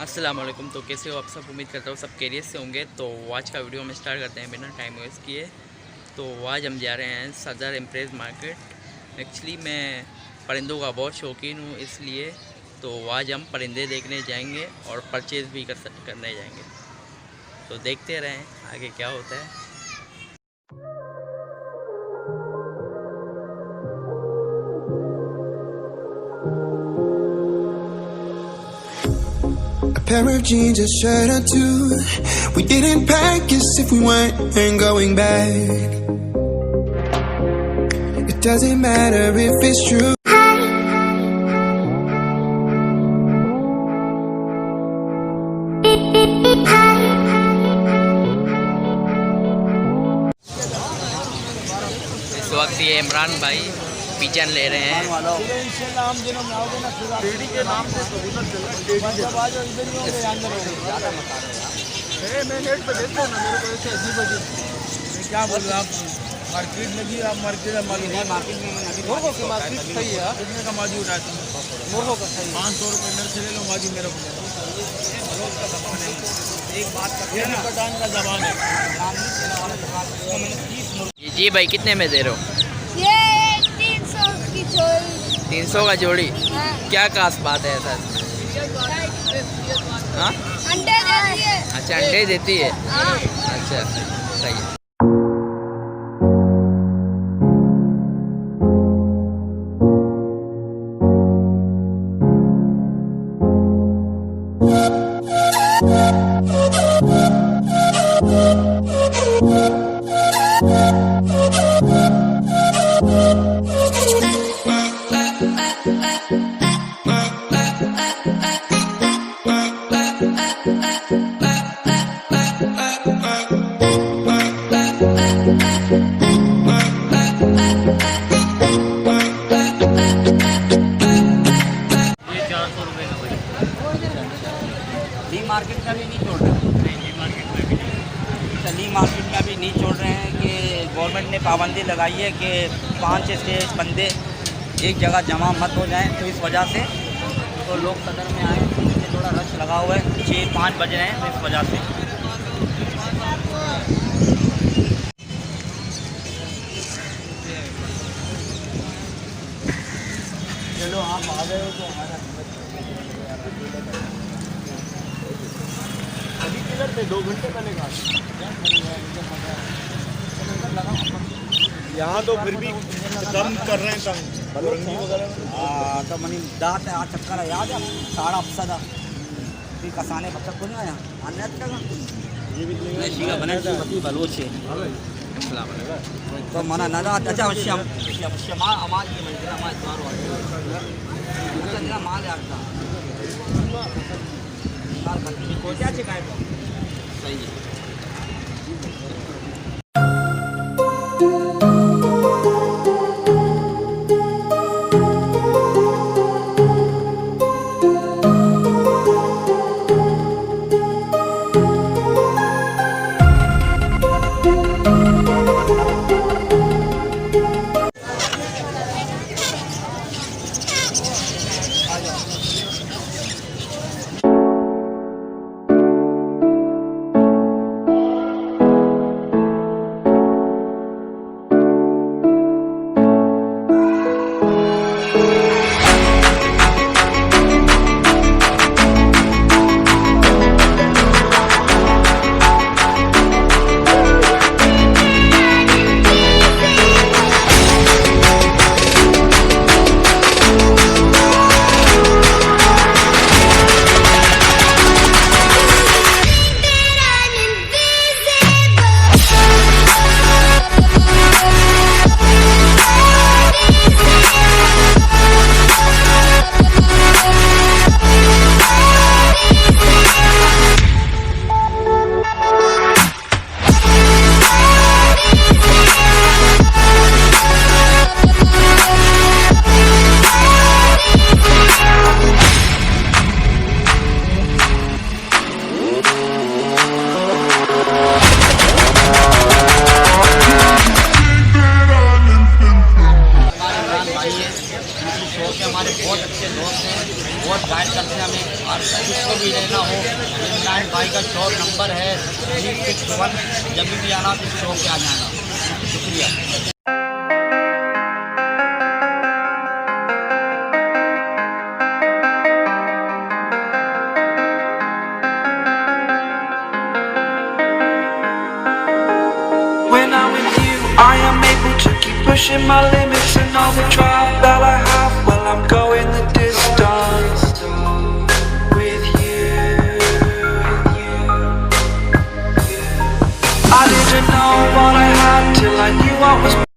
अस्सलाम वालेकुम। तो कैसे हो आप सब? उम्मीद करता हूँ सब कैरियर से होंगे। तो आज का वीडियो हम स्टार्ट करते हैं बिना टाइम वेस्ट किए। तो आज हम जा रहे हैं सदर इम्प्रेस मार्केट। एक्चुअली मैं परिंदों का बहुत शौकीन हूँ, इसलिए तो आज हम परिंदे देखने जाएंगे और परचेज़ भी करने जाएंगे। तो देखते रहें आगे क्या होता है। Pair of jeans, a shirt or two. We didn't pack as if we weren't going back. It doesn't matter if it's true. इस वक्त ये इमरान भाई पिजन ले रहे हैं। क्या बोल रहे आप? मार्केट लगी, आप मार्केट मार्केट सही है। कितने का माजी उठाते हैं? 500 रुपये मेरे से ले लो माजी, मेरे को एक बात पठान का जबान है। जी भाई कितने में दे रहे हो? ये 300 की जोड़ी। 300 का जोड़ी? हाँ। क्या खास बात है ऐसा? हाँ? अंडे देती है। अच्छा, अंडे देती है। हाँ। अच्छा सही है। मार्केट में भी नहीं छोड़ रहे हैं। ली मार्केट में अभी नहीं छोड़ रहे हैं कि गवर्नमेंट ने पाबंदी लगाई है कि 5 से 6 बंदे एक जगह जमा मत हो जाएं। तो इस वजह से तो लोग सदर में आए, थोड़ा रश लगा हुआ है। 6-5 बज रहे हैं, तो इस वजह से चलो आप आ गए हो तो हमारा से 2 घंटे पहले का यहाँ तो फिर भी कम कर रहे हैं, कम तो मनी दात है। चक्कर है याद है सारा अपसदा फिर कसाने बच्चा को नहीं आया अन्य ये भी शीगा बने बती बलोच है। तो मना ना अच्छा अवश्य माँ हमारी मंजिला हमारे द्वार माल आता क्या शिकायत सही है। 61 जब भी आना तो शॉप पे आ जाना। शुक्रिया। When I'm with you, I am able to keep pushing my limits, and all the drive that I have, well, I'm going the distance with you. I didn't know what I had till I knew I was